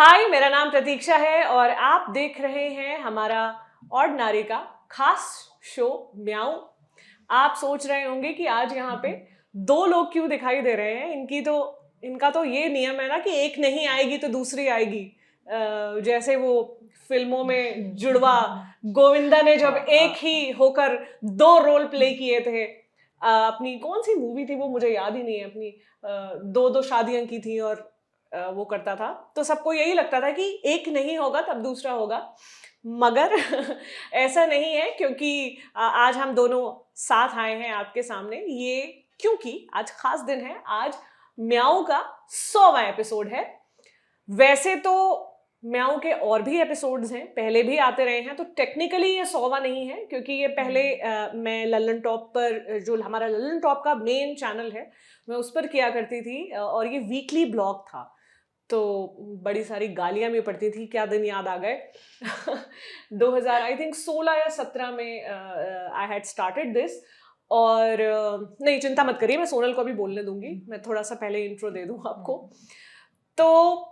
हाय, मेरा नाम प्रतीक्षा है और आप देख रहे हैं हमारा ऑर्डिनरी का खास शो म्याऊं। आप सोच रहे होंगे कि आज यहाँ पे दो लोग क्यों दिखाई दे रहे हैं। इनका तो ये नियम है ना कि एक नहीं आएगी तो दूसरी आएगी। जैसे वो फिल्मों में जुड़वा गोविंदा ने जब एक ही होकर दो रोल प्ले किए थे। अपनी कौन सी मूवी थी वो मुझे याद ही नहीं है। अपनी दो दो शादियां की थी और वो करता था, तो सबको यही लगता था कि एक नहीं होगा तब दूसरा होगा। मगर ऐसा नहीं है, क्योंकि आज हम दोनों साथ आए हैं आपके सामने ये क्योंकि आज खास दिन है। आज म्याऊ का 100वां एपिसोड है। वैसे तो म्याऊ के और भी एपिसोड्स हैं, पहले भी आते रहे हैं, तो टेक्निकली ये 100वां नहीं है, क्योंकि ये पहले मैं लल्लन टॉप पर, जो हमारा लल्लन टॉप का मेन चैनल है, मैं उस पर किया करती थी और ये वीकली ब्लॉग था। तो बड़ी सारी गालियां भी पड़ती थी, क्या दिन याद आ गए। 2000 आई थिंक 16 या 17 में आई हैड स्टार्टेड दिस। और नहीं, चिंता मत करिए, मैं सोनल को भी बोलने दूंगी। मैं थोड़ा सा पहले इंट्रो दे दूं आपको। तो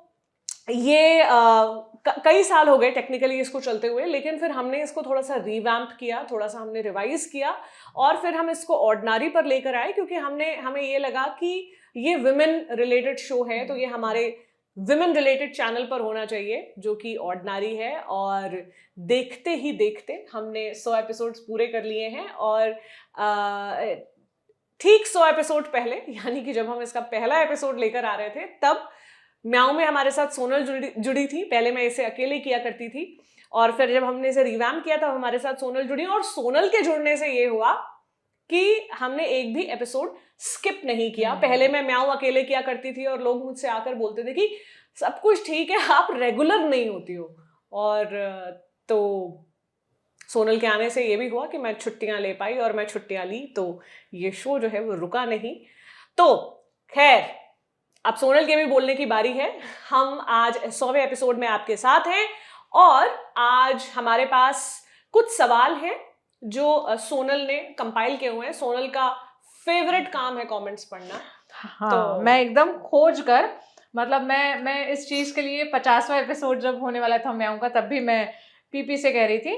ये कई साल हो गए टेक्निकली इसको चलते हुए, लेकिन फिर हमने इसको थोड़ा सा रिवैम्प किया, थोड़ा सा हमने रिवाइज किया और फिर हम इसको ऑर्डिनरी पर लेकर आए, क्योंकि हमें ये लगा कि ये विमेन रिलेटेड शो है, तो ये हमारे विमेन रिलेटेड चैनल पर होना चाहिए, जो कि ऑर्डिनरी है। और देखते ही देखते हमने 100 एपिसोड्स पूरे कर लिए हैं। और ठीक 100 एपिसोड पहले, यानी कि जब हम इसका पहला एपिसोड लेकर आ रहे थे, तब म्याऊ में हमारे साथ सोनल जुड़ी थी। पहले मैं इसे अकेले किया करती थी और फिर जब हमने इसे रिवैम्प किया तब हमारे साथ सोनल जुड़ी। और सोनल के जुड़ने से ये हुआ कि हमने एक भी एपिसोड स्किप नहीं किया। पहले मैं म्याऊ अकेले किया करती थी और लोग मुझसे आकर बोलते थे कि सब कुछ ठीक है, आप रेगुलर नहीं होती हो। और तो सोनल के आने से ये भी हुआ कि मैं छुट्टियां ले पाई, और मैं छुट्टियां ली तो ये शो जो है वो रुका नहीं। तो खैर, अब सोनल के भी बोलने की बारी है। हम आज 100वें एपिसोड में आपके साथ हैं और आज हमारे पास कुछ सवाल हैं जो सोनल ने कंपाइल किए हुए हैं। सोनल का फेवरेट काम है कमेंट्स पढ़ना। हाँ, तो मैं एकदम खोज कर, मतलब मैं इस चीज के लिए 50वां एपिसोड जब होने वाला था म्याऊं का, तब भी मैं पीपी से कह रही थी,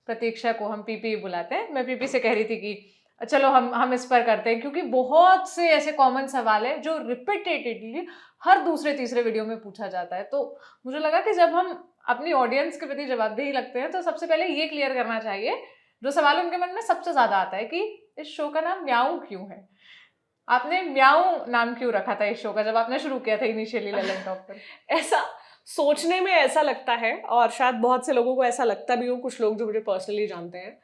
प्रतीक्षा को हम पीपी बुलाते हैं, मैं पीपी से कह रही थी कि चलो हम इस पर करते हैं, क्योंकि बहुत से ऐसे कॉमन सवाल है जो रिपीटेडली हर दूसरे तीसरे वीडियो में पूछा जाता है। तो मुझे लगा कि जब हम अपनी ऑडियंस के प्रति जवाबदेही लगते हैं तो सबसे पहले ये क्लियर करना चाहिए, जो सवाल उनके मन में सबसे ज्यादा आता है, कि इस शो का नाम म्याऊं क्यों है। आपने म्याऊं नाम क्यों रखा था इस शो का जब आपने शुरू किया था इनिशियली ललन टॉप पर? ऐसा सोचने में ऐसा लगता है, और शायद बहुत से लोगों को ऐसा लगता भी हो, कुछ लोग जो मुझे पर्सनली जानते हैं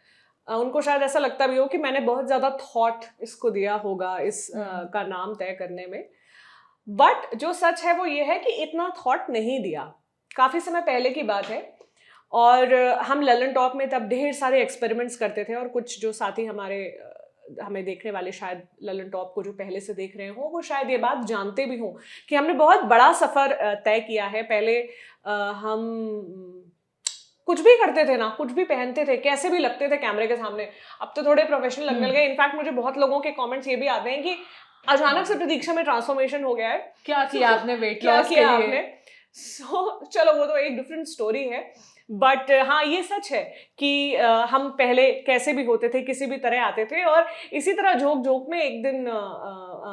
उनको शायद ऐसा लगता भी हो कि मैंने बहुत ज्यादा थॉट इसको दिया होगा इस का नाम तय करने में। बट जो सच है वो ये है कि इतना थॉट नहीं दिया। काफी समय पहले की बात है और हम ललन टॉप में तब ढेर सारे एक्सपेरिमेंट्स करते थे, और कुछ जो साथी हमारे हमें देखने वाले शायद ललन टॉप को जो पहले से देख रहे हो वो शायद ये बात जानते भी हों कि हमने बहुत बड़ा सफर तय किया है। पहले हम कुछ भी करते थे ना, कुछ भी पहनते थे, कैसे भी लगते थे कैमरे के सामने। अब तो थोड़े प्रोफेशनल लगने लगे। इनफैक्ट मुझे बहुत लोगों के कमेंट्स ये भी आते हैं कि अचानक से प्रतीक्षा में ट्रांसफॉर्मेशन हो गया है, क्या किया आपने वेट क्या लॉस के किया लिए? आपने। चलो वो तो एक डिफरेंट स्टोरी है। बट हाँ, ये सच है कि हम पहले कैसे भी होते थे, किसी भी तरह आते थे। और इसी तरह जोक जोक में एक दिन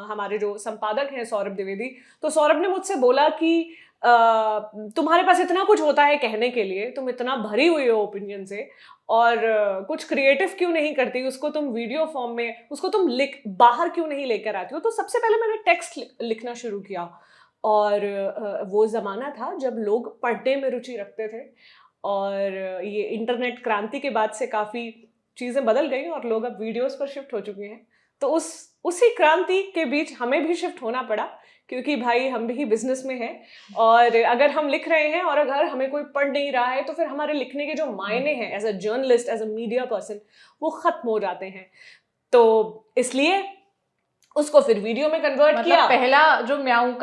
हमारे जो संपादक हैं सौरभ द्विवेदी, तो सौरभ ने मुझसे बोला कि तुम्हारे पास इतना कुछ होता है कहने के लिए, तुम इतना भरी हुई हो ओपिनियन से, और कुछ क्रिएटिव क्यों नहीं करती, उसको तुम वीडियो फॉर्म में, उसको तुम बाहर क्यों नहीं लेकर आती हो। तो सबसे पहले मैंने टेक्स्ट लिखना शुरू किया। और वो जमाना था जब लोग पढ़ने में रुचि रखते थे, और ये इंटरनेट क्रांति के बाद से काफी चीजें बदल गई और लोग अब वीडियोस पर शिफ्ट हो चुके हैं। तो उसी क्रांति के बीच हमें भी शिफ्ट होना पड़ा, क्योंकि भाई हम भी बिजनेस में हैं, और अगर हम लिख रहे हैं और अगर हमें कोई पढ़ नहीं रहा है तो फिर हमारे लिखने के जो मायने हैं as a journalist, as a media person, वो खत्म हो जाते हैं। तो इसलिए उसको फिर वीडियो में कन्वर्ट किया। पहला जो म्याऊं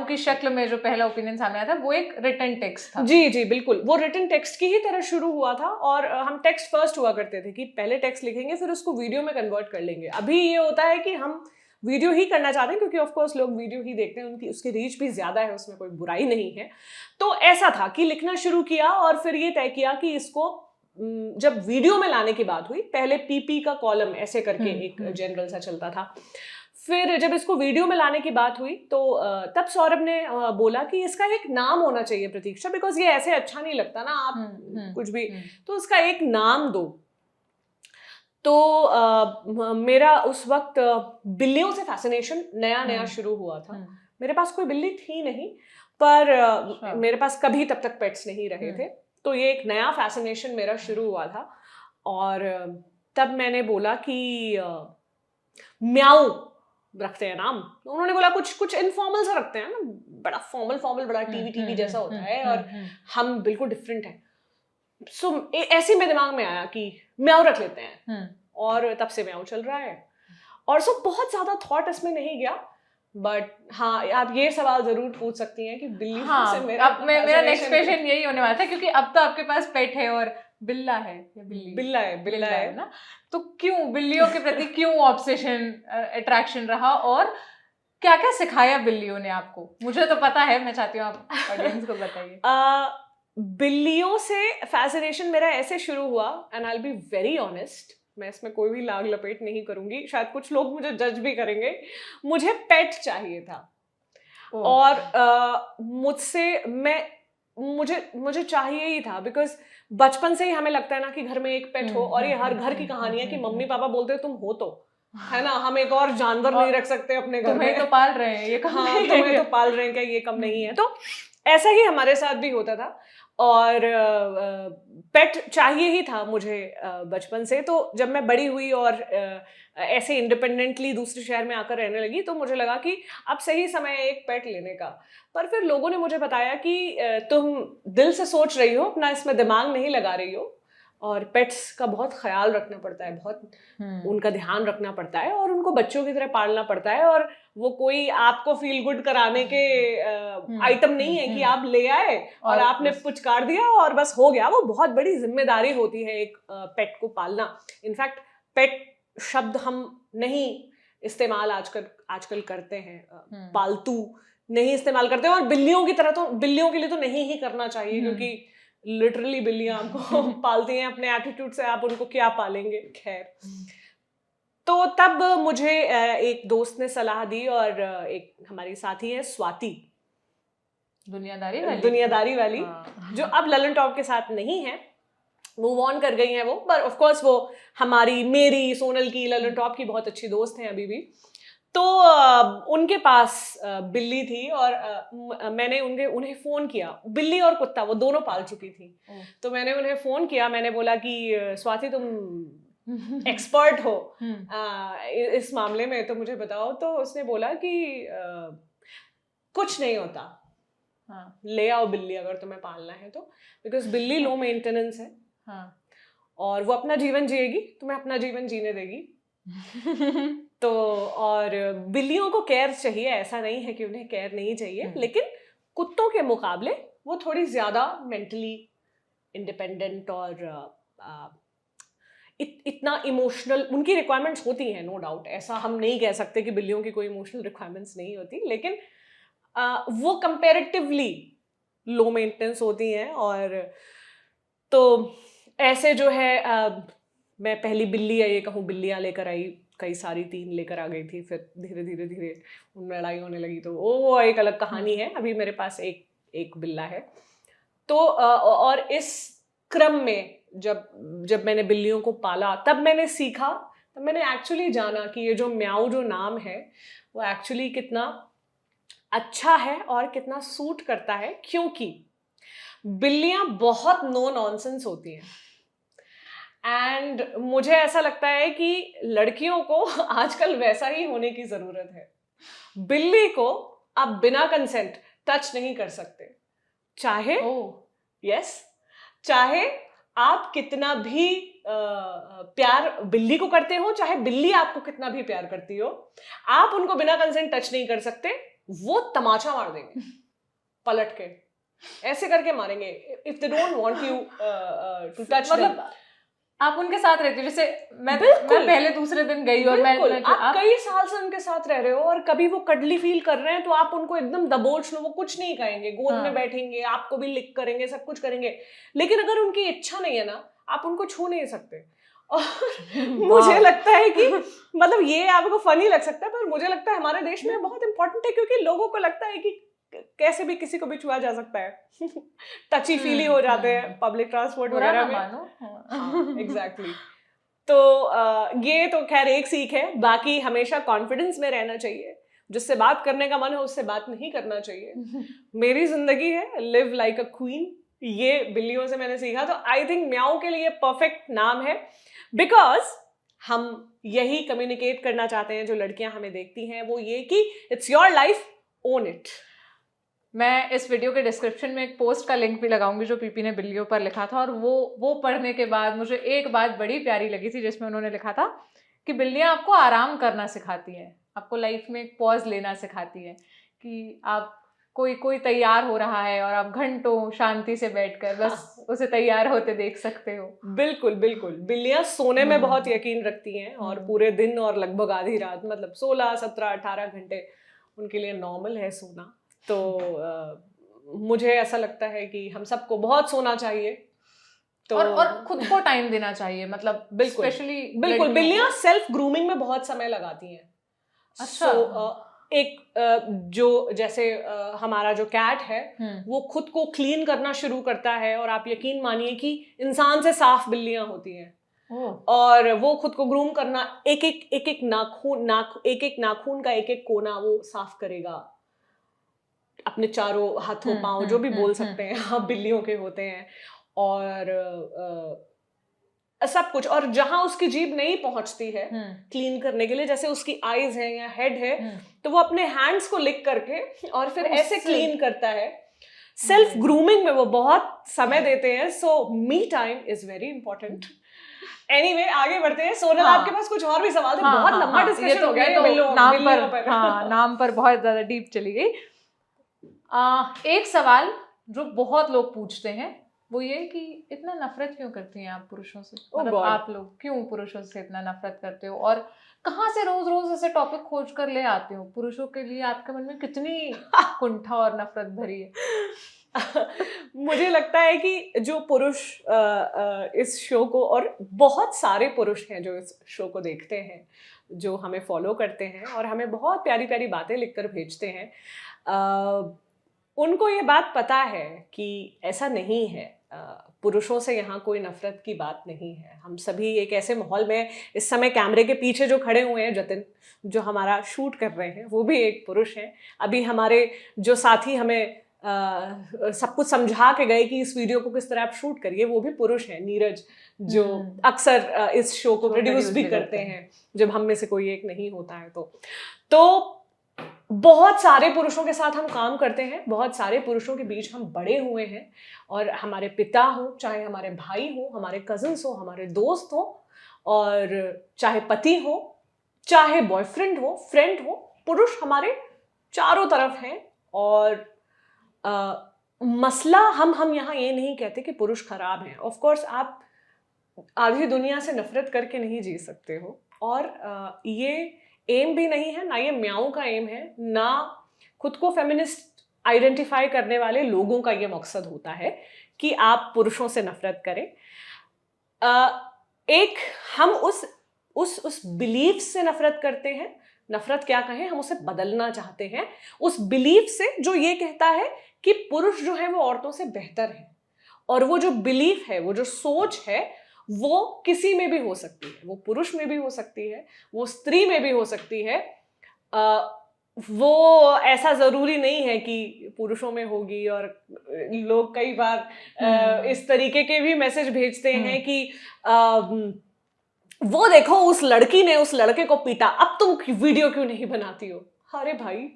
की शक्ल में जो पहला ओपिनियन सामने आया था वो एक रिटन टेक्स्ट था। जी जी बिल्कुल, वो रिटन टेक्स्ट की ही तरह शुरू हुआ था। और हम टेक्स्ट फर्स्ट हुआ करते थे कि पहले टेक्स्ट लिखेंगे फिर उसको वीडियो में कन्वर्ट कर लेंगे। अभी ये होता है कि हम वीडियो ही करना चाहते हैं, क्योंकि ऑफ कोर्स लोग वीडियो ही देखते हैं, उनकी उसकी रीच भी ज्यादा है, उसमें कोई बुराई नहीं है। तो ऐसा था कि लिखना शुरू किया और फिर ये तय किया कि इसको जब वीडियो में लाने की बात हुई, पहले पीपी का कॉलम ऐसे करके एक जनरल सा चलता था, फिर जब इसको वीडियो में लाने की बात हुई तो तब सौरभ ने बोला कि इसका एक नाम होना चाहिए प्रतीक्षा, बिकॉज ये ऐसे अच्छा नहीं लगता ना, आप कुछ भी, तो इसका एक नाम दो। तो मेरा उस वक्त बिल्लियों से फैसिनेशन नया नया शुरू हुआ था। मेरे पास कोई बिल्ली थी नहीं, पर मेरे पास कभी तब तक पेट्स नहीं रहे थे, तो ये एक नया फैसिनेशन मेरा शुरू हुआ था। और तब मैंने बोला कि म्याऊ रखते हैं नाम। उन्होंने बोला कुछ इनफॉर्मल सा रखते हैं ना, बड़ा फॉर्मल बड़ा टीवी जैसा होता है, और हम बिल्कुल डिफरेंट हैं। सो ऐसे में दिमाग में आया कि म्याऊ रख लेते हैं, और तब से म्याऊ चल रहा है। और सो बहुत ज्यादा थॉट इसमें नहीं गया, बट हाँ, आप ये सवाल जरूर पूछ सकती हैं कि बिल्ली से मेरा नेक्स्ट क्वेश्चन यही होने वाला था, क्योंकि अब तो आपके पास पेट है और बिल्ला है या बिल्ला है ना, तो क्यों बिल्लियों के प्रति क्यों ऑब्सेशन, अट्रैक्शन रहा, और क्या क्या सिखाया बिल्लियों ने आपको? मुझे तो पता है, मैं चाहती हूँ आप ऑडियंस को बताइए। बिल्लियों से फैसिनेशन मेरा ऐसे शुरू हुआ, and I will be very honest, मैं इसमें कोई भी लाग लपेट नहीं करूंगी, शायद कुछ लोग मुझे जज भी करेंगे। मुझे पेट चाहिए था, और मुझे चाहिए ही था, बिकॉज बचपन से ही हमें लगता है ना कि घर में एक पेट हो, और ये हर घर की कहानी है कि मम्मी पापा बोलते हैं तुम हो तो है ना, हम एक और जानवर नहीं रख सकते अपने घर में, तुम्हें तो पाल रहे हैं, ये कम हाँ, नहीं तुम्हें तो पाल रहे हैं, क्या ये कम नहीं है? तो ऐसा ही हमारे साथ भी होता था, और पेट चाहिए ही था मुझे बचपन से। तो जब मैं बड़ी हुई और ऐसे इंडिपेंडेंटली दूसरे शहर में आकर रहने लगी, तो मुझे लगा कि अब सही समय है एक पेट लेने का। पर फिर लोगों ने मुझे बताया कि तुम दिल से सोच रही हो, अपना इसमें दिमाग नहीं लगा रही हो, और पेट्स का बहुत ख्याल रखना पड़ता है, बहुत उनका ध्यान रखना पड़ता है, और उनको बच्चों की तरह पालना पड़ता है, और वो कोई आपको फील गुड कराने के आइटम नहीं है कि आप ले आए और आपने पुचकार दिया और बस हो गया। वो बहुत बड़ी जिम्मेदारी होती है एक पेट को पालना। इनफैक्ट पेट शब्द हम नहीं इस्तेमाल आजकल करते हैं, पालतू नहीं इस्तेमाल करते हैं, और बिल्लियों की तरह तो, बिल्लियों के लिए तो नहीं ही करना चाहिए, क्योंकि लिटरली बिल्लियां आपको पालती हैं, अपने एटीट्यूड से आप उनको क्या पालेंगे। खैर, तो तब मुझे एक दोस्त ने सलाह दी, और एक हमारी साथी है स्वाति, दुनियादारी वाली, जो अब ललन टॉप के साथ नहीं है, मूव ऑन कर गई हैं वो, पर ऑफ कोर्स वो मेरी सोनल की, ललन टॉप की बहुत अच्छी दोस्त हैं अभी भी। तो उनके पास बिल्ली थी, और मैंने उन्हें फोन किया। बिल्ली और कुत्ता वो दोनों पाल चुकी थी, तो मैंने उन्हें फोन किया। मैंने बोला कि स्वाति, तुम एक्सपर्ट हो इस मामले में, तो मुझे बताओ। तो उसने बोला कि कुछ नहीं होता, ले आओ बिल्ली अगर तुम्हें पालना है तो, बिकॉज बिल्ली लो मेंटेनेंस है, और वो अपना जीवन जिएगी, तुम्हें अपना जीवन जीने देगी। तो और बिल्लियों को केयर चाहिए, ऐसा नहीं है कि उन्हें केयर नहीं चाहिए, लेकिन कुत्तों के मुकाबले वो थोड़ी ज्यादा मेंटली इंडिपेंडेंट, और इतना इमोशनल उनकी रिक्वायरमेंट्स होती हैं, नो डाउट। ऐसा हम नहीं कह सकते कि बिल्लियों की कोई इमोशनल रिक्वायरमेंट्स नहीं होती, लेकिन वो कंपैरेटिवली लो मेंटेनेंस होती हैं। और तो ऐसे जो है, मैं पहली बिल्ली, ये कहूँ बिल्लियाँ लेकर आई, कई सारी 3 लेकर आ गई थी, फिर धीरे धीरे उनमें लड़ाई होने लगी, तो वो एक अलग कहानी है। अभी मेरे पास एक बिल्ला है। तो और इस क्रम में जब मैंने बिल्लियों को पाला, तब मैंने सीखा, तब मैंने एक्चुअली जाना कि ये जो म्याऊ जो नाम है वो एक्चुअली कितना अच्छा है और कितना सूट करता है, क्योंकि बिल्लियां बहुत नो नॉनसेंस होती हैं। एंड मुझे ऐसा लगता है कि लड़कियों को आजकल वैसा ही होने की जरूरत है। बिल्ली को आप बिना कंसेंट टच नहीं कर सकते, चाहे चाहे आप कितना भी प्यार बिल्ली को करते हो, चाहे बिल्ली आपको कितना भी प्यार करती हो, आप उनको बिना कंसेंट टच नहीं कर सकते। वो तमाचा मार देंगे पलट के, ऐसे करके मारेंगे if they don't want you to touch. मतलब आप उनके साथ रहती हो, जैसे मैं बिल्कुल। पहले दूसरे दिन गई और बिल्कुल, मैं आप कई साल से उनके साथ रह रहे हो और कभी वो कडली फील कर रहे हैं तो आप उनको एकदम दबोच लो, वो कुछ नहीं कहेंगे, गोद में हाँ। बैठेंगे, आपको भी लिक करेंगे, सब कुछ करेंगे। लेकिन अगर उनकी इच्छा नहीं है ना, आप उनको छू नहीं सकते। और मुझे लगता है कि मतलब ये आपको फनी लग सकता है, पर मुझे लगता है हमारे देश में बहुत इंपॉर्टेंट है, क्योंकि लोगों को लगता है कि कैसे भी किसी को भी छुआ जा सकता है। टची फीली हो जाते हैं पब्लिक ट्रांसपोर्ट बुरा वगैरह ना में। मानो। हाँ, एग्जैक्टली। तो ये तो खैर एक सीख है, बाकी हमेशा कॉन्फिडेंस में रहना चाहिए। जिससे बात करने का मन है उससे बात नहीं करना चाहिए। मेरी जिंदगी है लिव लाइक अ क्वीन, ये बिल्लियों से मैंने सीखा। तो आई थिंक म्याऊ के लिए परफेक्ट नाम है, बिकॉज हम यही कम्युनिकेट करना चाहते हैं जो लड़कियां हमें देखती हैं, वो ये कि it's your life, own it. मैं इस वीडियो के डिस्क्रिप्शन में एक पोस्ट का लिंक भी लगाऊंगी जो पीपी ने बिल्लियों पर लिखा था, और वो पढ़ने के बाद मुझे एक बात बड़ी प्यारी लगी थी, जिसमें उन्होंने लिखा था कि बिल्लियां आपको आराम करना सिखाती हैं, आपको लाइफ में एक पॉज लेना सिखाती हैं, कि आप कोई तैयार हो रहा है और आप घंटों शांति से बैठकर बस उसे तैयार होते देख सकते हो। बिल्कुल बिल्कुल, बिल्लियां सोने में बहुत यकीन रखती हैं और पूरे दिन और लगभग आधी रात, मतलब 16, 17, 18 घंटे उनके लिए नॉर्मल है सोना। तो मुझे ऐसा लगता है कि हम सबको बहुत सोना चाहिए। तो और खुद को टाइम देना चाहिए, मतलब बिल्कुल स्पेशली बिल्कुल, बिल्लियां सेल्फ ग्रूमिंग में बहुत समय लगाती हैं। अच्छा। एक जो जैसे हमारा जो कैट है वो खुद को क्लीन करना शुरू करता है, और आप यकीन मानिए कि इंसान से साफ बिल्लियां होती हैं। और वो खुद को ग्रूम करना, एक एक नाखून का एक एक कोना वो साफ करेगा, अपने चारों हाथों पांव जो भी बोल सकते हैं आप बिल्लियों के होते हैं। और सब कुछ, और जहां उसकी जीभ नहीं पहुंचती है क्लीन करने के लिए, जैसे उसकी आईज है या हेड है, तो वो अपने हैंड्स को लिक करके और फिर ऐसे क्लीन करता है। सेल्फ ग्रूमिंग में वो बहुत समय देते हैं। So me time is very important. Anyway, आगे बढ़ते हैं। सोनल, आपके पास कुछ और भी सवाल थे? बहुत लंबा डिस्कशन हो गया ये बिल्लियों पर। नाम पर बहुत ज्यादा डीप चली गई। एक सवाल जो बहुत लोग पूछते हैं वो ये कि इतना नफरत क्यों करती हैं आप पुरुषों से, मतलब आप लोग क्यों पुरुषों से इतना नफरत करते हो, और कहाँ से रोज रोज ऐसे टॉपिक खोज कर ले आते हो? पुरुषों के लिए आपके मन में कितनी कुंठा और नफरत भरी है? मुझे लगता है कि जो पुरुष इस शो को, और बहुत सारे पुरुष हैं जो इस शो को देखते हैं, जो हमें फॉलो करते हैं और हमें बहुत प्यारी प्यारी बातें लिखकर भेजते हैं, उनको ये बात पता है कि ऐसा नहीं है। पुरुषों से यहाँ कोई नफरत की बात नहीं है। हम सभी एक ऐसे माहौल में, इस समय कैमरे के पीछे जो खड़े हुए हैं जतिन, जो हमारा शूट कर रहे हैं, वो भी एक पुरुष हैं। अभी हमारे जो साथी हमें सब कुछ समझा के गए कि इस वीडियो को किस तरह आप शूट करिए, वो भी पुरुष हैं। नीरज, जो अक्सर इस शो को प्रोड्यूस भी करते हैं जब हम में से कोई एक नहीं होता है। तो बहुत सारे पुरुषों के साथ हम काम करते हैं, बहुत सारे पुरुषों के बीच हम बड़े हुए हैं, और हमारे पिता हो, चाहे हमारे भाई हो, हमारे कजिन्स हो, हमारे दोस्त हो, और चाहे पति हो, चाहे बॉयफ्रेंड हो, फ्रेंड हो, पुरुष हमारे चारों तरफ हैं। और मसला, हम यहाँ ये नहीं कहते कि पुरुष खराब हैं। ऑफ कोर्स आप आधी दुनिया से नफरत करके नहीं जी सकते हो, और ये एम भी नहीं है, ना ये म्याऊ का एम है, ना खुद को फेमिनिस्ट आइडेंटिफाई करने वाले लोगों का ये मकसद होता है कि आप पुरुषों से नफरत करें। एक हम उस बिलीफ से नफरत करते हैं, नफरत क्या कहें, हम उसे बदलना चाहते हैं उस बिलीफ से जो ये कहता है कि पुरुष जो है वो औरतों से बेहतर है। और वो जो बिलीफ है, वो जो सोच है, वो किसी में भी हो सकती है, वो पुरुष में भी हो सकती है, वो स्त्री में भी हो सकती है। वो ऐसा जरूरी नहीं है कि पुरुषों में होगी। और लोग कई बार इस तरीके के भी मैसेज भेजते हैं कि वो देखो उस लड़की ने उस लड़के को पीटा, अब तुम वीडियो क्यों नहीं बनाती हो? अरे भाई,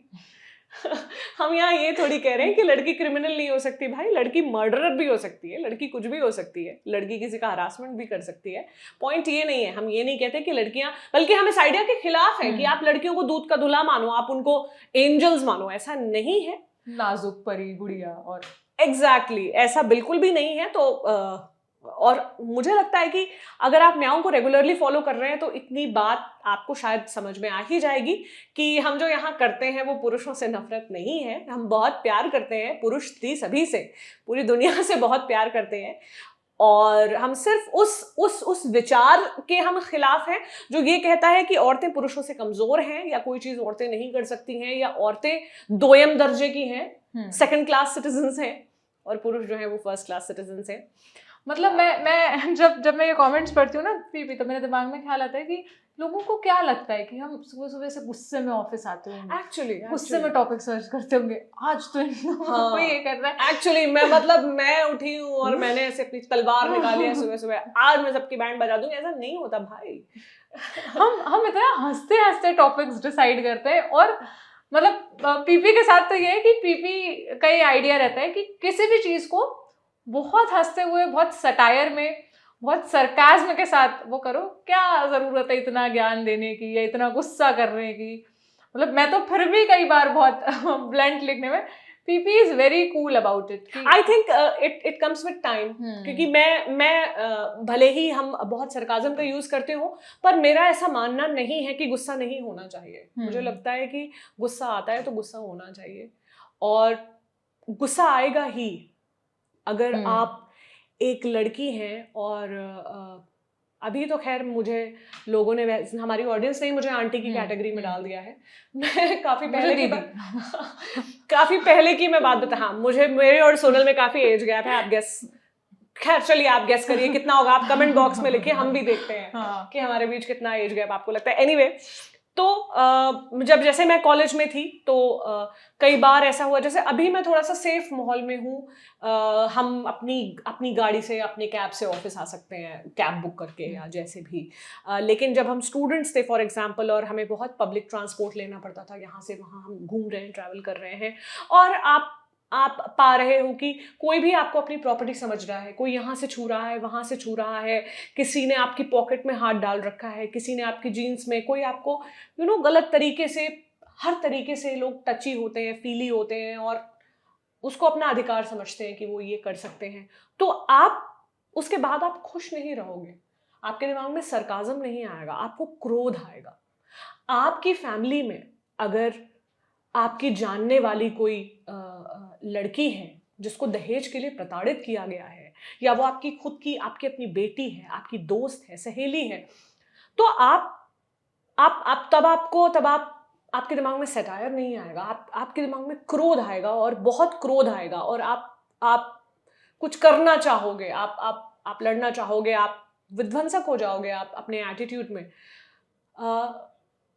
हम यहाँ ये थोड़ी कह रहे हैं कि लड़की क्रिमिनल नहीं हो सकती। भाई, लड़की मर्डरर भी हो सकती है, लड़की कुछ भी हो सकती है, लड़की किसी का हरासमेंट भी कर सकती है। पॉइंट ये नहीं है, हम ये नहीं कहते कि लड़कियां, बल्कि हम इस आइडिया के खिलाफ है कि आप लड़कियों को दूध का धुला मानो, आप उनको एंजल्स मानो। ऐसा नहीं है, नाजुक परी गुड़िया, और एग्जैक्टली ऐसा बिल्कुल भी नहीं है। तो और मुझे लगता है कि अगर आप म्याऊं को रेगुलरली फॉलो कर रहे हैं तो इतनी बात आपको शायद समझ में आ ही जाएगी कि हम जो यहाँ करते हैं वो पुरुषों से नफरत नहीं है, हम बहुत प्यार करते हैं, पुरुष स्त्री सभी से, पूरी दुनिया से बहुत प्यार करते हैं। और हम सिर्फ उस विचार के हम खिलाफ हैं जो ये कहता है कि औरतें पुरुषों से कमजोर हैं, या कोई चीज औरतें नहीं कर सकती हैं, या औरतें दोयम दर्जे की हैं, सेकंड क्लास सिटीजन्स हैं, और पुरुष जो है वो फर्स्ट क्लास सिटीजन्स हैं। मतलब मैं जब मैं ये कमेंट्स पढ़ती हूँ ना पीपी, तो मेरे दिमाग में ख्याल आता है कि लोगों को क्या लगता है कि हम सुबह सुबह से गुस्से में ऑफिस आते होंगे, एक्चुअली गुस्से में टॉपिक सर्च करते होंगे, आज तो इन लोगों को ये कर रहा है। एक्चुअली मैं उठी हूँ और मैंने ऐसे अपनी तलवार निकाली है सुबह सुबह, आज मैं सबकी बैंड बजा दूंगी, ऐसा नहीं होता भाई। हम इतना हंसते हंसते टॉपिक्स डिसाइड करते हैं। और मतलब पीपी के साथ तो ये है कि पीपी का ये आइडिया रहता है कि किसी भी चीज को बहुत हंसते हुए, बहुत सटायर में, बहुत सरकाज्म के साथ वो करो, क्या जरूरत है इतना ज्ञान देने की या इतना गुस्सा करने की। मतलब मैं तो फिर भी कई बार बहुत ब्लंट लिखने में, PP is very cool about it. I think it comes with time, क्योंकि मैं भले ही हम बहुत सरकाजम का यूज करते हो, पर मेरा ऐसा मानना नहीं है कि गुस्सा नहीं होना चाहिए। मुझे लगता है कि गुस्सा आता है तो गुस्सा होना चाहिए, और गुस्सा आएगा ही अगर आप एक लड़की हैं। और अभी तो खैर मुझे लोगों ने, हमारी ऑडियंस ने मुझे आंटी की कैटेगरी में डाल दिया है। मैं काफी पहले की मैं बात बता, हाँ मुझे, मेरे और सोनल में काफी एज गैप है, आप गेस, खैर चलिए आप गेस करिए कितना होगा, आप कमेंट बॉक्स में लिखिए, हम भी देखते हैं कि हमारे बीच कितना एज गैप आपको लगता है। एनीवे, तो जब जैसे मैं कॉलेज में थी तो कई बार ऐसा हुआ, जैसे अभी मैं थोड़ा सा सेफ माहौल में हूँ, हम अपनी गाड़ी से, अपनी कैब से ऑफिस आ सकते हैं, कैब बुक करके या जैसे भी। लेकिन जब हम स्टूडेंट्स थे फॉर एग्जांपल, और हमें बहुत पब्लिक ट्रांसपोर्ट लेना पड़ता था, यहाँ से वहाँ हम घूम रहे हैं, ट्रैवल कर रहे हैं, और आप पा रहे हो कि कोई भी आपको अपनी प्रॉपर्टी समझ रहा है, कोई यहाँ से छू रहा है, वहाँ से छू रहा है, किसी ने आपकी पॉकेट में हाथ डाल रखा है, किसी ने आपकी जीन्स में, कोई आपको गलत तरीके से, हर तरीके से लोग टची होते हैं, फीली होते हैं, और उसको अपना अधिकार समझते हैं कि वो ये कर सकते हैं। तो आप उसके बाद आप खुश नहीं रहोगे, आपके दिमाग में सरकाज़म नहीं आएगा, आपको क्रोध आएगा। आपकी फैमिली में अगर आपकी जानने वाली कोई लड़की है जिसको दहेज के लिए प्रताड़ित किया गया है, या वो आपकी खुद की, आपकी अपनी बेटी है, आपकी दोस्त है, सहेली है, तो तब आपके दिमाग में सटायर नहीं आएगा, आपके दिमाग में क्रोध आएगा, और बहुत क्रोध आएगा, और आप कुछ करना चाहोगे, आप लड़ना चाहोगे, आप विध्वंसक हो जाओगे आप अपने एटीट्यूड में।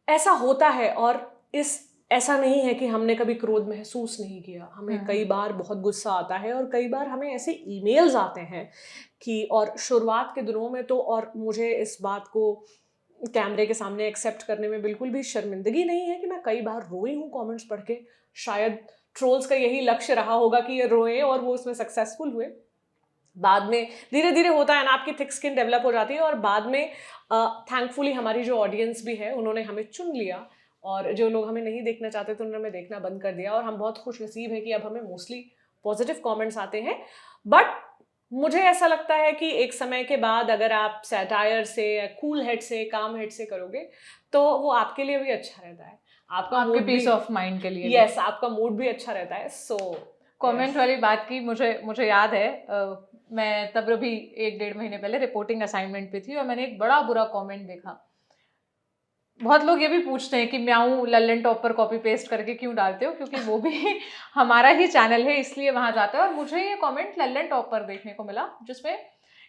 ऐसा होता है, और ऐसा नहीं है कि हमने कभी क्रोध महसूस नहीं किया, हमें कई बार बहुत गुस्सा आता है, और कई बार हमें ऐसे ईमेल्स आते हैं कि, और शुरुआत के दिनों में तो, और मुझे इस बात को कैमरे के सामने एक्सेप्ट करने में बिल्कुल भी शर्मिंदगी नहीं है कि मैं कई बार रोई हूँ कमेंट्स पढ़ के। शायद ट्रोल्स का यही लक्ष्य रहा होगा कि ये रोए और वो उसमें सक्सेसफुल हुए। बाद में धीरे धीरे होता है ना, आपकी थिक स्किन डेवलप हो जाती है, और बाद में थैंकफुली हमारी जो ऑडियंस भी है उन्होंने हमें चुन लिया, और जो लोग हमें नहीं देखना चाहते थे उन्होंने हमें देखना बंद कर दिया, और हम बहुत खुश नसीब हैं कि अब हमें मोस्टली पॉजिटिव कमेंट्स आते हैं। बट मुझे ऐसा लगता है कि एक समय के बाद अगर आप सैटायर से, कूल हेड से, काम हेड से करोगे तो वो आपके लिए भी अच्छा रहता है, आपके पीस ऑफ माइंड के लिए। यस, आपका मूड भी अच्छा रहता है। सो कमेंट वाली बात की मुझे याद है, मैं तब भी 1-1.5 महीने पहले रिपोर्टिंग असाइनमेंट पे थी, और मैंने एक बड़ा बुरा कमेंट देखा। बहुत लोग ये भी पूछते हैं कि म्याऊ लल्लन टॉप पर कॉपी पेस्ट करके क्यों डालते हो, क्योंकि वो भी हमारा ही चैनल है इसलिए वहां जाता है। और मुझे ये कमेंट लल्लन टॉप पर देखने को मिला जिसमें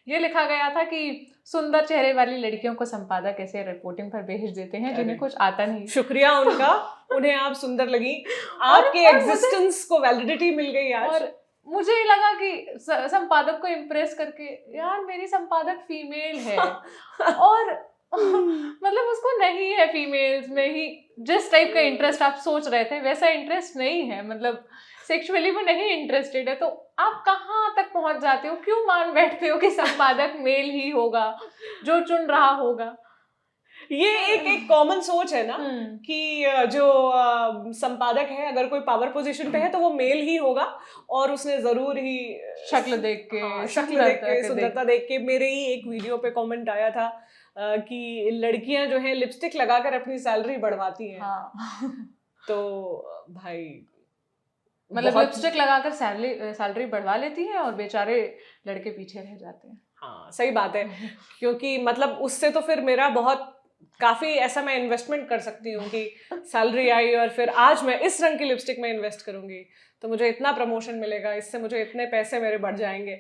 ये लिखा गया था कि सुंदर चेहरे वाली लड़कियों को संपादक ऐसे रिपोर्टिंग पर भेज देते हैं जिन्हें कुछ आता नहीं। शुक्रिया उनका, उन्हें आप सुंदर लगी, आपके एग्जिस्टेंस को वैलिडिटी मिल गई आज। और मुझे लगा कि संपादक को इम्प्रेस करके, यार मेरी संपादक फीमेल है और मतलब उसको नहीं है फीमेल्स में ही जिस टाइप का इंटरेस्ट आप सोच रहे थे वैसा इंटरेस्ट नहीं है, मतलब सेक्सुअली वो नहीं इंटरेस्टेड है। तो आप कहाँ तक पहुंच जाते हो, क्यों मान बैठते हो कि संपादक मेल ही होगा जो चुन रहा होगा। ये एक कॉमन सोच है ना कि जो संपादक है अगर कोई पावर पोजीशन पे है तो वो मेल ही होगा और उसने जरूर ही शक्ल देख के, शक्ल देख के, सुंदरता देख के। मेरे ही एक वीडियो पे कमेंट आया था कि लड़कियां जो है लिपस्टिक लगाकर अपनी सैलरी बढ़वाती हैं। हाँ। तो भाई मतलब लिपस्टिक लगाकर सैलरी बढ़वा लेती है और बेचारे लड़के पीछे रह जाते हैं। हाँ सही बात है, क्योंकि मतलब उससे तो फिर मेरा बहुत काफी ऐसा मैं इन्वेस्टमेंट कर सकती हूँ कि सैलरी आई और फिर आज मैं इस रंग की लिपस्टिक में इन्वेस्ट करूंगी तो मुझे इतना प्रमोशन मिलेगा, इससे मुझे इतने पैसे मेरे बढ़ जाएंगे।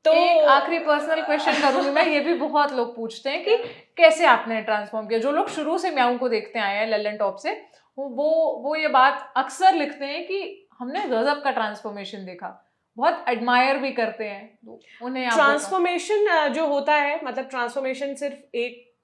तो एक आखिरी पर्सनल क्वेश्चन करूंगी मैं, ये भी बहुत लोग पूछते हैं कि कैसे आपने ट्रांसफॉर्म किया। जो लोग शुरू से म्याऊं को देखते आए हैं लल्लन टॉप से, वो ये बात अक्सर लिखते हैं कि हमने गजब का ट्रांसफॉर्मेशन देखा, बहुत एडमायर भी करते हैं। तो उन्हें ट्रांसफॉर्मेशन जो होता है, मतलब ट्रांसफॉर्मेशन सिर्फ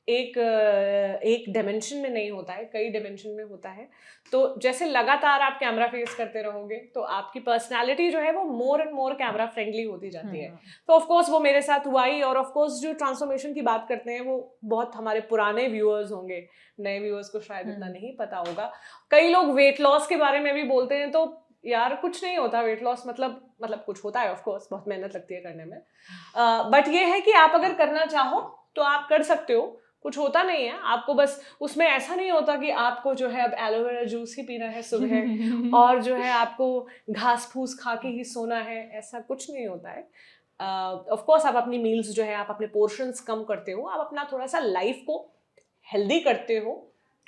एक डायमेंशन में नहीं होता है, कई डायमेंशन में होता है। तो जैसे लगातार आप कैमरा फेस करते रहोगे तो आपकी पर्सनालिटी जो है वो more and more camera friendly होती जाती है। तो ऑफ कोर्स वो मेरे साथ हुआ ही। और ऑफ कोर्स जो ट्रांसफॉर्मेशन की बात करते हैं वो बहुत हमारे पुराने व्यूअर्स होंगे, नए व्यूअर्स को शायद इतना नहीं पता होगा। कई लोग वेट लॉस के बारे में भी बोलते हैं, तो यार कुछ नहीं होता वेट लॉस, मतलब कुछ होता है ऑफ कोर्स, बहुत मेहनत लगती है करने में, बट ये है कि आप अगर करना चाहो तो आप कर सकते हो, कुछ होता नहीं है आपको। बस उसमें ऐसा नहीं होता कि आपको जो है अब एलोवेरा जूस ही पीना है सुबह और जो है आपको घास फूस खा के ही सोना है, ऐसा कुछ नहीं होता है। ऑफ कोर्स आप अपनी मील्स जो है, आप अपने पोर्शंस कम करते हो, आप अपना थोड़ा सा लाइफ को हेल्दी करते हो,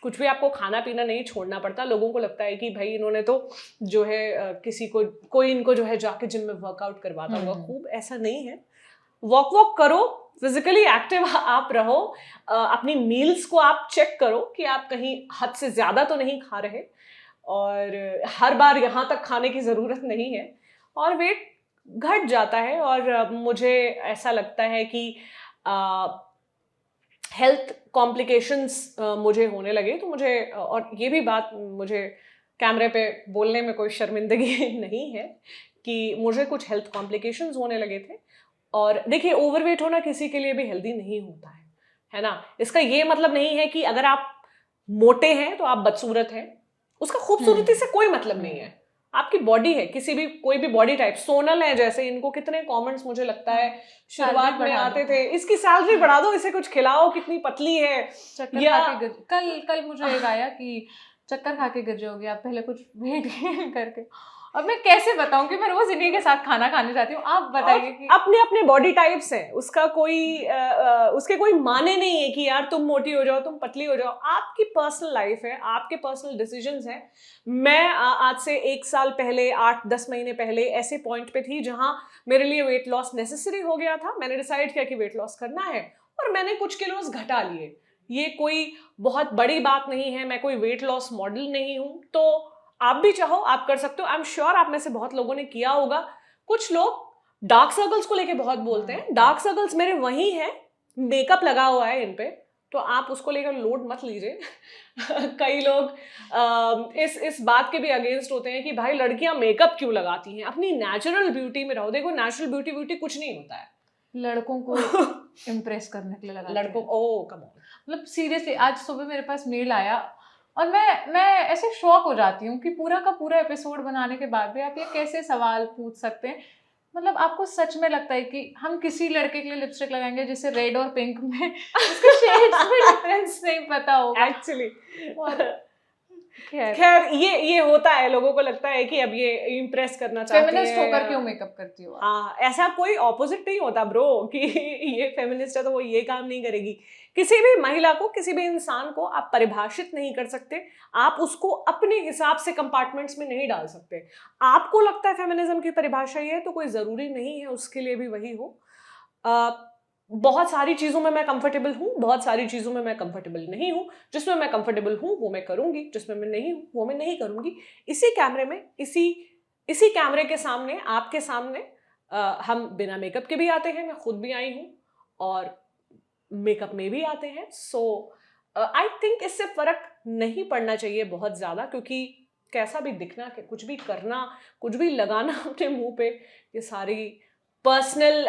कुछ भी आपको खाना पीना नहीं छोड़ना पड़ता। लोगों को लगता है कि भाई इन्होंने तो जो है कोई इनको जो है जाके जिम में वर्कआउट करवाता होगा खूब, ऐसा नहीं है। वॉक करो, फिजिकली एक्टिव आप रहो, अपनी मील्स को आप चेक करो कि आप कहीं हद से ज्यादा तो नहीं खा रहे, और हर बार यहाँ तक खाने की जरूरत नहीं है और वेट घट जाता है। और मुझे ऐसा लगता है कि हेल्थ कॉम्प्लिकेशंस मुझे होने लगे तो मुझे, और ये भी बात मुझे कैमरे पे बोलने में कोई शर्मिंदगी नहीं है कि मुझे कुछ हेल्थ कॉम्प्लिकेशंस होने लगे थे। और देखिए ओवरवेट होना किसी के लिए भी हेल्दी नहीं होता है ना। इसका ये मतलब नहीं है कि अगर आप मोटे हैं तो आप बदसूरत हैं, उसका खूबसूरती से कोई मतलब नहीं है। आपकी बॉडी है, कोई भी बॉडी टाइप, सोनल है जैसे, इनको कितने कमेंट्स मुझे लगता है शुरुआत में आते थे, इसकी सैलरी बढ़ा दो, इसे कुछ खिलाओ, कितनी पतली है। कल मुझे एक आया कि चक्कर खा के गिर जाओगे आप, पहले कुछ वेट गेन करके। अब मैं कैसे बताऊं कि मैं रोज इन्हीं के साथ खाना खाने जाती हूँ। आप बताइए कि अपने अपने बॉडी टाइप्स हैं, उसका उसके कोई माने नहीं है कि यार तुम मोटी हो जाओ, तुम पतली हो जाओ। आपकी पर्सनल लाइफ है, आपके पर्सनल डिसीजंस हैं। मैं आज से 1 साल पहले, 8-10 महीने पहले ऐसे पॉइंट पे थी जहां मेरे लिए वेट लॉस नेसेसरी हो गया था। मैंने डिसाइड किया कि वेट लॉस करना है और मैंने कुछ किलोस घटा लिए। ये कोई बहुत बड़ी बात नहीं है, मैं कोई वेट लॉस मॉडल नहीं हूं। तो आप भी चाहो आप कर सकते हो। आई एम श्योर आप में से बहुत लोगों ने किया होगा। कुछ लोग डार्क सर्कल्स को लेके बहुत बोलते हैं, डार्क सर्कल्स मेरे वही हैं, मेकअप लगा हुआ है इन पे, तो आप उसको लेकर लोड मत लीजिए। कई लोग इस बात के भी अगेंस्ट होते हैं कि भाई लड़कियां मेकअप क्यों लगाती हैं, अपनी नेचुरल ब्यूटी में रहो। देखो नेचुरल ब्यूटी कुछ नहीं होता है, लड़कों को इम्प्रेस करने के लिए लगाते हैं। लड़कों, ओ कम ऑन, मतलब सीरियसली आज सुबह मेरे पास मेल आया और मैं ऐसे शॉक हो जाती हूँ कि पूरा का पूरा एपिसोड बनाने के बाद भी आप ये कैसे सवाल पूछ सकते हैं। मतलब आपको सच में लगता है कि हम किसी लड़के के लिए लिपस्टिक लगाएंगे जिसे रेड और पिंक में उसके शेड्स में डिफरेंस नहीं पता होगा एक्चुअली। खैर ये होता है, लोगों को लगता है कि अब ये इम्प्रेस करना चाहती है, फेमिनिस्ट होकर क्यों मेकअप करती हो। हाँ, ऐसा कोई ऑपोजिट नहीं होता ब्रो कि ये फेमिनिस्ट है तो वो ये काम नहीं करेगी। किसी भी महिला को, किसी भी इंसान को आप परिभाषित नहीं कर सकते, आप उसको अपने हिसाब से कंपार्टमेंट्स में नहीं डाल सकते। आपको लगता है फेमिनिज्म की परिभाषा ये है तो कोई जरूरी नहीं है उसके लिए भी वही हो। बहुत सारी चीज़ों में मैं कंफर्टेबल हूँ, बहुत सारी चीज़ों में मैं कंफर्टेबल नहीं हूँ। जिसमें मैं कंफर्टेबल हूँ वो मैं करूँगी, जिसमें मैं नहीं हूँ वो मैं नहीं करूँगी। इसी कैमरे में, इसी कैमरे के सामने, आपके सामने हम बिना मेकअप के भी आते हैं, मैं खुद भी आई हूँ और मेकअप में भी आते हैं। सो आई थिंक इससे फ़र्क नहीं पड़ना चाहिए बहुत ज़्यादा, क्योंकि कैसा भी दिखना, कुछ भी करना, कुछ भी लगाना अपने मुँह पे, ये सारी पर्सनल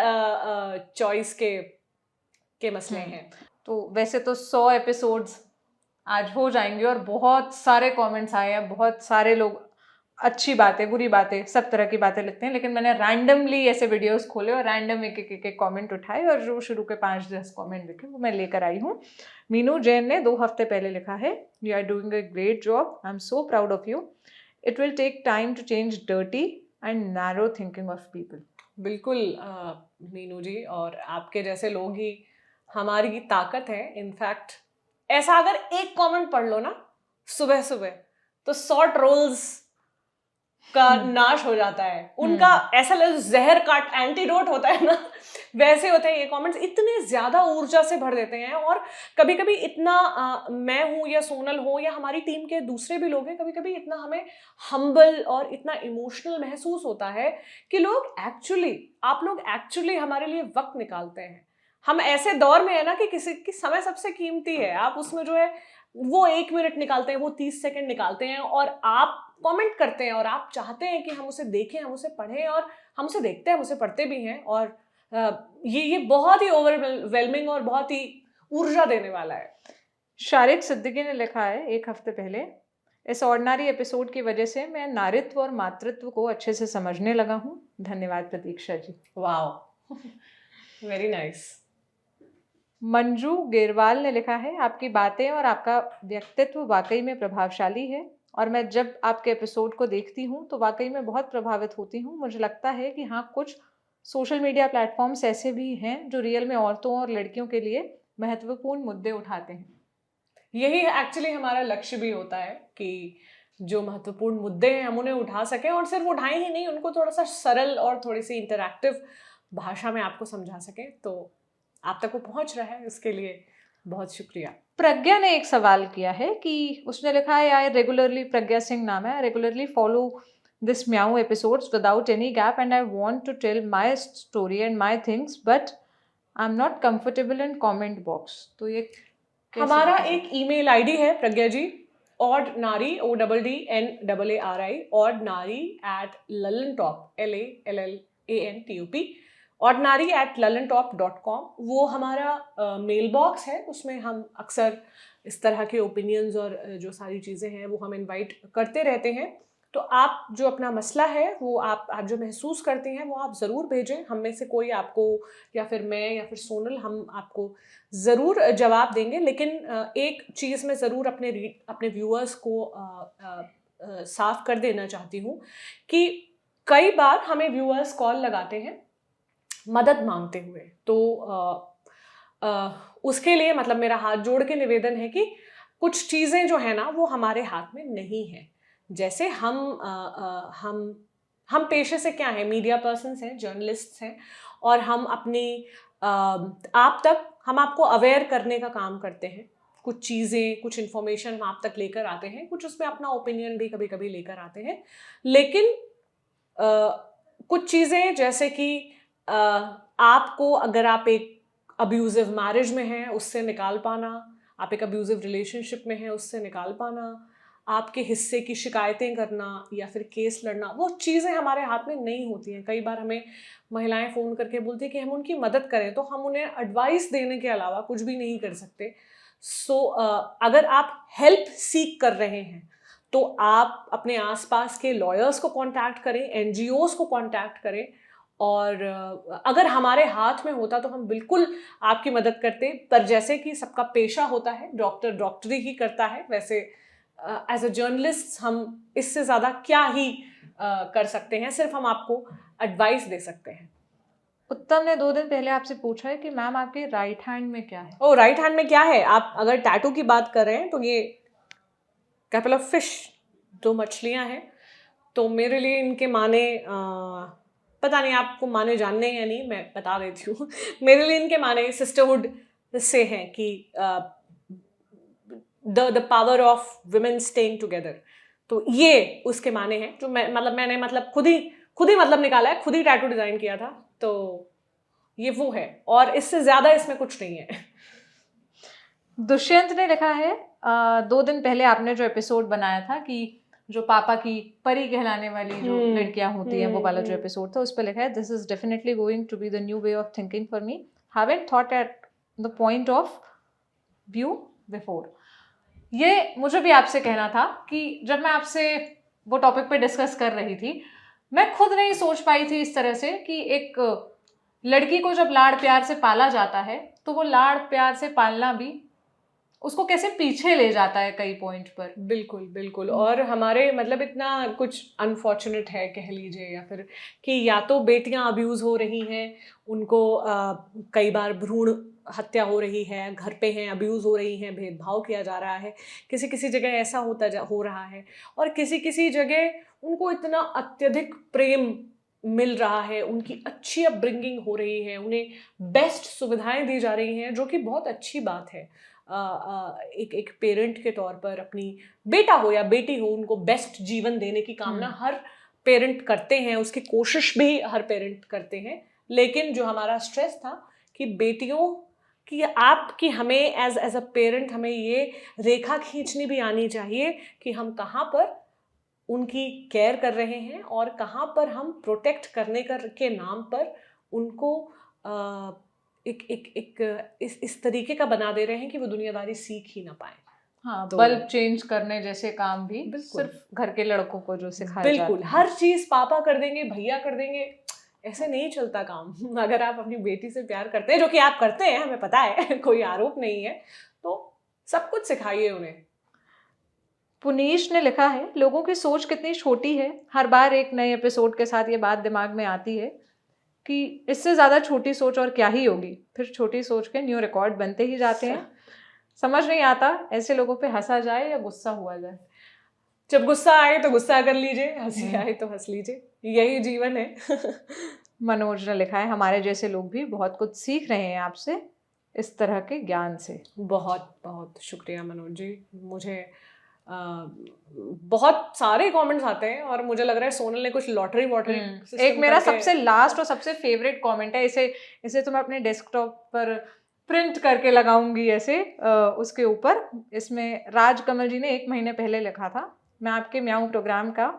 चॉइस के मसले हैं। तो वैसे तो 100 एपिसोड्स आज हो जाएंगे और बहुत सारे कमेंट्स आए हैं, बहुत सारे लोग अच्छी बातें बुरी बातें सब तरह की बातें लिखते हैं, लेकिन मैंने रैंडमली ऐसे वीडियोस खोले और रैंडम एक कमेंट उठाए और जो शुरू के 5-10 कमेंट लिखे वो मैं लेकर आई हूँ। मीनू जैन ने 2 हफ्ते पहले लिखा है, you are doing a great job, I am so proud of you, it will take time to change dirty and narrow thinking of people. बिल्कुल मीनू जी, और आपके जैसे लोग ही हमारी ताकत है। इनफैक्ट ऐसा अगर एक कमेंट पढ़ लो ना सुबह सुबह तो 100 ट्रोल्स का नाश हो जाता है। उनका ऐसा जहर का एंटीडोट होता है ना, वैसे होते हैं ये कमेंट्स, इतने ज्यादा ऊर्जा से भर देते हैं। और कभी कभी इतना मैं हूं या सोनल हो या हमारी टीम के दूसरे भी लोग हैं, कभी कभी इतना हमें हम्बल और इतना इमोशनल महसूस होता है कि आप लोग एक्चुअली हमारे लिए वक्त निकालते हैं। हम ऐसे दौर में है ना कि किसी की समय सबसे कीमती है, आप उसमें जो है वो 1 मिनट निकालते हैं, वो 30 सेकंड निकालते हैं और आप कमेंट करते हैं और आप चाहते हैं कि हम उसे देखें, हम उसे पढ़ें, और हम उसे देखते हैं, हम उसे पढ़ते भी हैं। और ये बहुत ही ओवरवेलमिंग और बहुत ही ऊर्जा देने वाला है। शारिक सिद्दीकी ने लिखा है 1 हफ्ते पहले, इस ऑर्डिनरी एपिसोड की वजह से मैं नारित्व और मातृत्व को अच्छे से समझने लगा हूँ, धन्यवाद Pratiksha ji. Wow, very nice. Manju Gerwal ने लिखा है, आपकी बातें और आपका व्यक्तित्व वाकई में प्रभावशाली है और मैं जब आपके एपिसोड को देखती हूँ तो वाकई में बहुत प्रभावित होती हूँ। मुझे लगता है कि हाँ, कुछ सोशल मीडिया प्लेटफॉर्म्स ऐसे भी हैं जो रियल में औरतों और लड़कियों के लिए महत्वपूर्ण मुद्दे उठाते हैं। यही एक्चुअली हमारा लक्ष्य भी होता है कि जो महत्वपूर्ण मुद्दे हैं हम उन्हें उठा सकें, और सिर्फ उठाएं ही नहीं, उनको थोड़ा सा सरल और थोड़ी सी इंटरैक्टिव भाषा में आपको समझा सकें। तो आप तक वो पहुंच रहा है, इसके लिए बहुत शुक्रिया। प्रज्ञा ने एक सवाल किया है कि उसने लिखा है, आई रेगुलरली, प्रज्ञा सिंह नाम है, regularly follow this meow episodes without any gap and I want to tell my story and my things but I'm not comfortable in comment box। तो ये हमारा एक ईमेल आईडी है प्रज्ञा जी, ordnari ODDNAARI ordnari@lallantop LALLANTOP ordinary@lallantop.com। वो हमारा mail box है, उसमें हम अक्सर इस तरह के ओपिनियंस और जो सारी चीज़ें हैं वो हम इनवाइट करते रहते हैं। तो आप जो अपना मसला है वो आप जो महसूस करते हैं वो आप ज़रूर भेजें, हम में से कोई आपको, या फिर मैं या फिर सोनल, हम आपको ज़रूर जवाब देंगे। लेकिन एक चीज़ मैं ज़रूर अपने व्यूअर्स को साफ कर देना चाहती हूँ कि कई बार हमें व्यूअर्स कॉल लगाते हैं मदद मांगते हुए, तो उसके लिए मतलब मेरा हाथ जोड़ के निवेदन है कि कुछ चीज़ें जो है ना वो हमारे हाथ में नहीं है। जैसे हम पेशे से क्या है, मीडिया पर्सन्स हैं, जर्नलिस्ट्स हैं, और हम अपनी हम आपको अवेयर करने का काम करते हैं। कुछ चीज़ें, कुछ इन्फॉर्मेशन हम आप तक लेकर आते हैं, कुछ उसमें अपना ओपिनियन भी कभी कभी लेकर आते हैं। लेकिन कुछ चीज़ें जैसे कि आपको, अगर आप एक अब्यूजिव मैरिज में हैं उससे निकाल पाना, आप एक अब्यूजिव रिलेशनशिप में हैं उससे निकाल पाना, आपके हिस्से की शिकायतें करना या फिर केस लड़ना, वो चीज़ें हमारे हाथ में नहीं होती हैं। कई बार हमें महिलाएं फ़ोन करके बोलती हैं कि हम उनकी मदद करें, तो हम उन्हें एडवाइस देने के अलावा कुछ भी नहीं कर सकते। सो अगर आप हेल्प सीक कर रहे हैं तो आप अपने आसपास के लॉयर्स को कांटेक्ट करें, NGOs को कांटेक्ट करें, और अगर हमारे हाथ में होता तो हम बिल्कुल आपकी मदद करते। पर जैसे कि सबका पेशा होता है, डॉक्टर डॉक्टरी ही करता है, वैसे एज अ जर्नलिस्ट हम इससे ज़्यादा क्या ही कर सकते हैं, सिर्फ हम आपको एडवाइस दे सकते हैं। उत्तम ने 2 दिन पहले आपसे पूछा है कि मैम आपके राइट हैंड में क्या है? ओ, राइट हैंड में क्या है? आप अगर टैटू की बात कर रहे हैं तो ये कैपिटल ऑफ फिश, 2 मछलियां हैं। तो मेरे लिए इनके माने पता नहीं आपको माने जानने हैं या नहीं, मैं बता देती हूँ। मेरे लिए इनके माने सिस्टरहुड से हैं कि the power of women staying together. तो ये उसके माने हैं जो मैंने खुद ही मतलब निकाला है, खुद ही टैटू डिजाइन किया था। तो ये वो है, और इससे ज्यादा इसमें कुछ नहीं है। दुष्यंत ने लिखा है, 2 दिन पहले आपने जो एपिसोड बनाया था कि जो पापा की परी कहलाने वाली जो लड़कियां होती हैं, वो वाला जो एपिसोड था, उस पर लिखा है, this is definitely going to be the new way of thinking for me, haven't thought at the point of view before. ये मुझे भी आपसे कहना था कि जब मैं आपसे वो टॉपिक पे डिस्कस कर रही थी, मैं खुद नहीं सोच पाई थी इस तरह से कि एक लड़की को जब लाड़ प्यार से पाला जाता है तो वो लाड़ प्यार से पालना भी उसको कैसे पीछे ले जाता है कई पॉइंट पर। बिल्कुल बिल्कुल। और हमारे मतलब इतना कुछ अनफॉर्चुनेट है कह लीजिए, या फिर कि या तो बेटियां अब्यूज़ हो रही हैं, उनको कई बार भ्रूण हत्या हो रही है, घर पे हैं अब्यूज़ हो रही हैं, भेदभाव किया जा रहा है, किसी किसी जगह ऐसा हो रहा है, और किसी किसी जगह उनको इतना अत्यधिक प्रेम मिल रहा है, उनकी अच्छी अपब्रिंगिंग हो रही है, उन्हें बेस्ट सुविधाएं दी जा रही हैं, जो कि बहुत अच्छी बात है। एक एक पेरेंट के तौर पर अपनी बेटा हो या बेटी हो, उनको बेस्ट जीवन देने की कामना हर पेरेंट करते हैं, उसकी कोशिश भी हर पेरेंट करते हैं। लेकिन जो हमारा स्ट्रेस था कि बेटियों कि आपकी हमें एज अ पेरेंट हमें ये रेखा खींचनी भी आनी चाहिए कि हम कहाँ पर उनकी केयर कर रहे हैं और कहाँ पर हम प्रोटेक्ट करने के नाम पर उनको एक एक एक इस तरीके का बना दे रहे हैं कि वो दुनियादारी सीख ही ना पाए। हाँ, तो बल्ब चेंज करने जैसे काम भी बिल्कुल सिर्फ घर के लड़कों को जो सिखाया बिल्कुल, जाता है। हर चीज पापा कर देंगे, भैया कर देंगे, ऐसे नहीं चलता काम। अगर आप अपनी बेटी से प्यार करते हैं, जो कि आप करते हैं, हमें पता है, कोई आरोप नहीं है, तो सब कुछ सिखाइए उन्हें। पुनीश ने लिखा है, लोगों की सोच कितनी छोटी है, हर बार एक नए एपिसोड के साथ ये बात दिमाग में आती है कि इससे ज़्यादा छोटी सोच और क्या ही होगी, फिर छोटी सोच के न्यू रिकॉर्ड बनते ही जाते हैं। समझ नहीं आता ऐसे लोगों पे हंसा जाए या गुस्सा हुआ जाए। जब गुस्सा आए तो गुस्सा कर लीजिए, हंसी आए तो हंस लीजिए, यही जीवन है। मनोज ने लिखा है, हमारे जैसे लोग भी बहुत कुछ सीख रहे हैं आपसे इस तरह के ज्ञान से। बहुत बहुत शुक्रिया मनोज जी। मुझे बहुत सारे कमेंट्स आते हैं और मुझे लग रहा है सोनल ने कुछ लॉटरी वॉटरी एक मेरा सबसे लास्ट और सबसे फेवरेट कमेंट है, इसे तो मैं अपने डेस्कटॉप पर प्रिंट करके लगाऊंगी ऐसे उसके ऊपर। इसमें राज कमल जी ने 1 महीने पहले लिखा था, मैं आपके म्याऊं प्रोग्राम का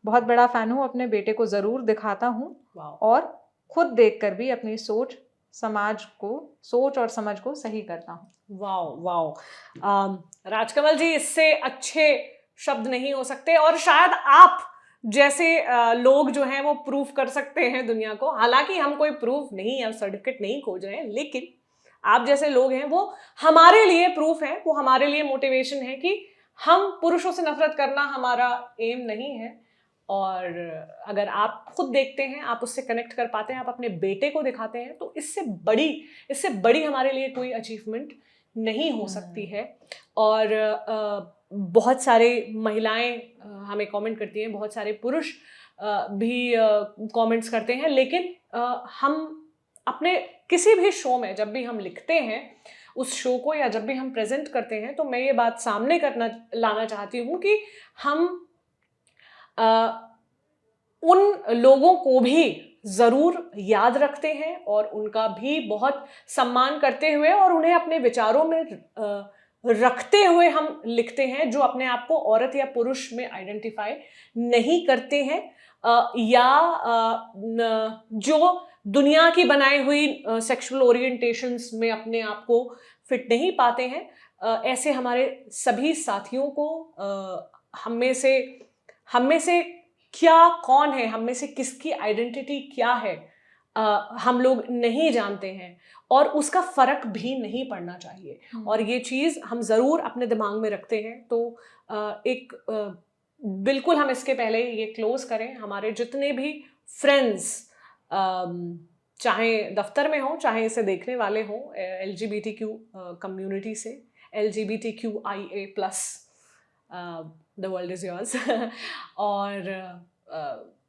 बहुत बड़ा फैन हूँ, अपने बेटे को ज़रूर दिखाता हूँ और खुद देखकर भी अपनी सोच और समझ को सही करता हूँ। वाओ वाओ, राजकमल जी, इससे अच्छे शब्द नहीं हो सकते, और शायद आप जैसे लोग जो हैं वो प्रूफ कर सकते हैं दुनिया को। हालांकि हम कोई प्रूफ नहीं या सर्टिफिकेट नहीं खोज रहे हैं, लेकिन आप जैसे लोग हैं वो हमारे लिए प्रूफ है, वो हमारे लिए मोटिवेशन है कि हम पुरुषों से नफरत करना हमारा एम नहीं है। और अगर आप खुद देखते हैं, आप उससे कनेक्ट कर पाते हैं, आप अपने बेटे को दिखाते हैं, तो इससे बड़ी हमारे लिए कोई अचीवमेंट नहीं हो सकती है। और बहुत सारे महिलाएं हमें कमेंट करती हैं, बहुत सारे पुरुष भी कमेंट्स करते हैं, लेकिन हम अपने किसी भी शो में जब भी हम लिखते हैं उस शो को, या जब भी हम प्रेजेंट करते हैं, तो मैं ये बात सामने लाना चाहती हूँ कि हम उन लोगों को भी ज़रूर याद रखते हैं और उनका भी बहुत सम्मान करते हुए और उन्हें अपने विचारों में रखते हुए हम लिखते हैं, जो अपने आप को औरत या पुरुष में आइडेंटिफाई नहीं करते हैं, या जो दुनिया की बनाई हुई सेक्सुअल ओरिएंटेशंस में अपने आप को फिट नहीं पाते हैं। ऐसे हमारे सभी साथियों को हम में से क्या कौन है, हम में से किसकी आइडेंटिटी क्या है, हम लोग नहीं जानते हैं, और उसका फर्क भी नहीं पड़ना चाहिए। और ये चीज़ हम ज़रूर अपने दिमाग में रखते हैं। तो बिल्कुल हम इसके पहले ये क्लोज करें, हमारे जितने भी फ्रेंड्स, चाहे दफ्तर में हो, चाहे इसे देखने वाले हों, LGBTQ कम्युनिटी से, LGBTQIA+, the world is yours. और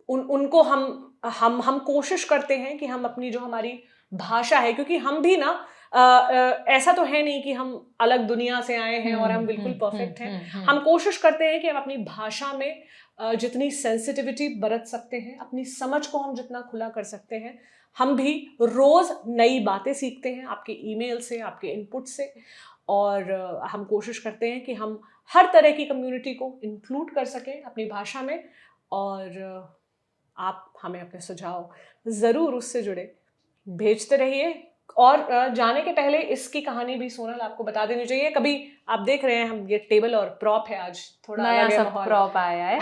उनको हम कोशिश करते हैं कि हम अपनी जो हमारी भाषा है, क्योंकि हम भी ना ऐसा तो है नहीं कि हम अलग दुनिया से आए हैं और हम बिल्कुल परफेक्ट हैं। हम कोशिश करते हैं कि हम अपनी भाषा में जितनी सेंसिटिविटी बरत सकते हैं, अपनी समझ को हम जितना खुला कर सकते हैं, हम भी रोज़ नई बातें सीखते हैं आपके ईमेल से, आपके इनपुट से। और हम कोशिश करते हैं कि हम हर तरह की कम्युनिटी को इंक्लूड कर सकें अपनी भाषा में। और आप हमें अपने सुझाव ज़रूर उससे जुड़े भेजते रहिए। और जाने के पहले इसकी कहानी भी सोनल आपको बता देनी चाहिए। कभी आप देख रहे हैं हम ये टेबल और प्रॉप है, आज थोड़ा नया अलग है सब माहौल। प्रॉप आया है।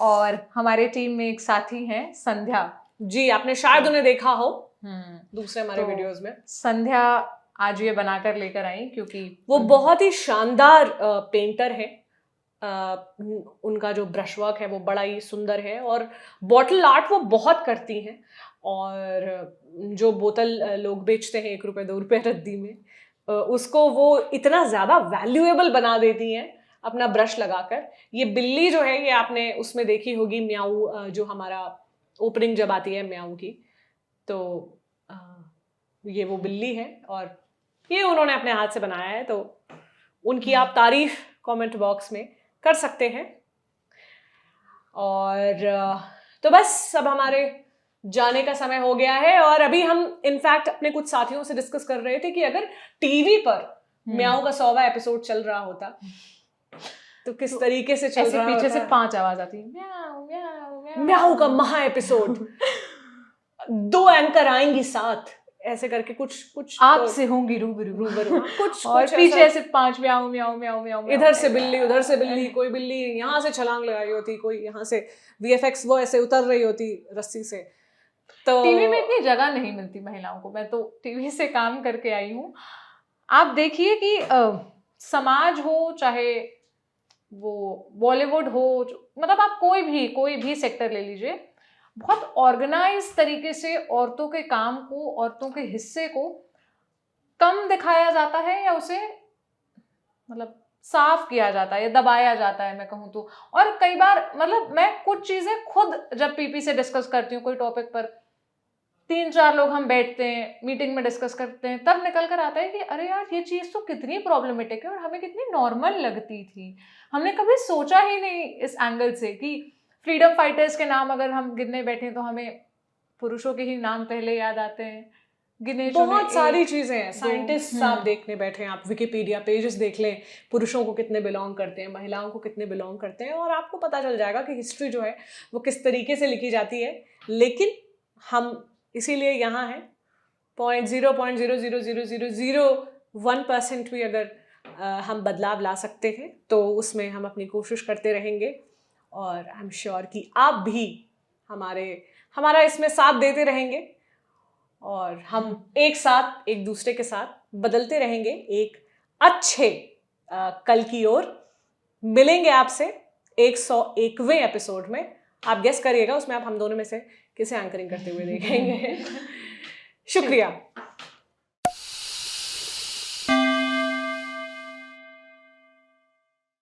और हमारे टीम में एक साथी है संध्या जी, आपने शायद उन्हें देखा हो दूसरे हमारे तो वीडियोस में। संध्या आज ये बनाकर लेकर आई क्योंकि वो बहुत ही शानदार पेंटर है। उनका जो ब्रश वर्क है वो बड़ा ही सुंदर है और बॉटल आर्ट वो बहुत करती हैं। और जो बोतल लोग बेचते हैं 1 रुपए 2 रुपए रद्दी में, उसको वो इतना ज़्यादा वैल्यूएबल बना देती हैं अपना ब्रश लगाकर। ये बिल्ली जो है ये आपने उसमें देखी होगी, म्याऊ, जो हमारा ओपनिंग जब आती है म्याऊ की, तो ये वो बिल्ली है और ये उन्होंने अपने हाथ से बनाया है। तो उनकी आप तारीफ कमेंट बॉक्स में कर सकते हैं। और तो बस अब हमारे जाने का समय हो गया है और अभी हम इनफैक्ट अपने कुछ साथियों से डिस्कस कर रहे थे कि अगर टीवी पर म्याऊ का 100वां एपिसोड चल रहा होता तो किस तरीके से चल रहा होता। पीछे से 5 आवाज आती है, म्याऊ म्याऊ म्याऊ। म्याऊ का महा एपिसोड 2 एंकर आएंगी साथ, ऐसे करके कुछ आपसे होंगी रूबरू कुछ और कुछ पीछे ऐसा। से 5 म्याऊ म्याऊ म्याऊ म्याऊ, इधर से बिल्ली उधर से बिल्ली, कोई बिल्ली यहाँ से छलांग लगाई होती, कोई यहाँ से VFX वो ऐसे उतर रही होती रस्सी से। तो टीवी में इतनी जगह नहीं मिलती महिलाओं को। मैं तो टीवी से काम करके आई हूँ। आप देखिए कि समाज हो चाहे वो बॉलीवुड हो, मतलब आप कोई भी सेक्टर ले लीजिए, बहुत ऑर्गेनाइज तरीके से औरतों के काम को, औरतों के हिस्से को कम दिखाया जाता है या उसे मतलब साफ किया जाता है या दबाया जाता है, मैं कहूँ तो। और कई बार मतलब मैं कुछ चीजें खुद जब पीपी से डिस्कस करती हूँ कोई टॉपिक पर, 3-4 लोग हम बैठते हैं मीटिंग में डिस्कस करते हैं, तब निकल कर आता है कि अरे यार ये चीज़ तो कितनी प्रॉब्लमेटिक है और हमें कितनी नॉर्मल लगती थी। हमने कभी सोचा ही नहीं इस एंगल से कि फ्रीडम फाइटर्स के नाम अगर हम गिनने बैठे तो हमें पुरुषों के ही नाम पहले याद आते हैं, गिने चुने बहुत सारी चीजें हैं। साइंटिस्ट आप देखने बैठे हैं, आप विकिपीडिया पेजेस देख लें, पुरुषों को कितने बिलोंग करते हैं, महिलाओं को कितने बिलोंग करते हैं, और आपको पता चल जाएगा कि हिस्ट्री जो है वो किस तरीके से लिखी जाती है। लेकिन हम इसीलिए यहाँ हैं। 0.0000001% भी अगर हम बदलाव ला सकते हैं तो उसमें हम अपनी कोशिश करते रहेंगे। और आई एम श्योर कि आप भी हमारा इसमें साथ देते रहेंगे और हम एक साथ एक दूसरे के साथ बदलते रहेंगे एक अच्छे कल की ओर। मिलेंगे आपसे 101वें एपिसोड में। आप गेस करिएगा उसमें आप हम दोनों में से किसे एंकरिंग करते हुए देखेंगे। शुक्रिया।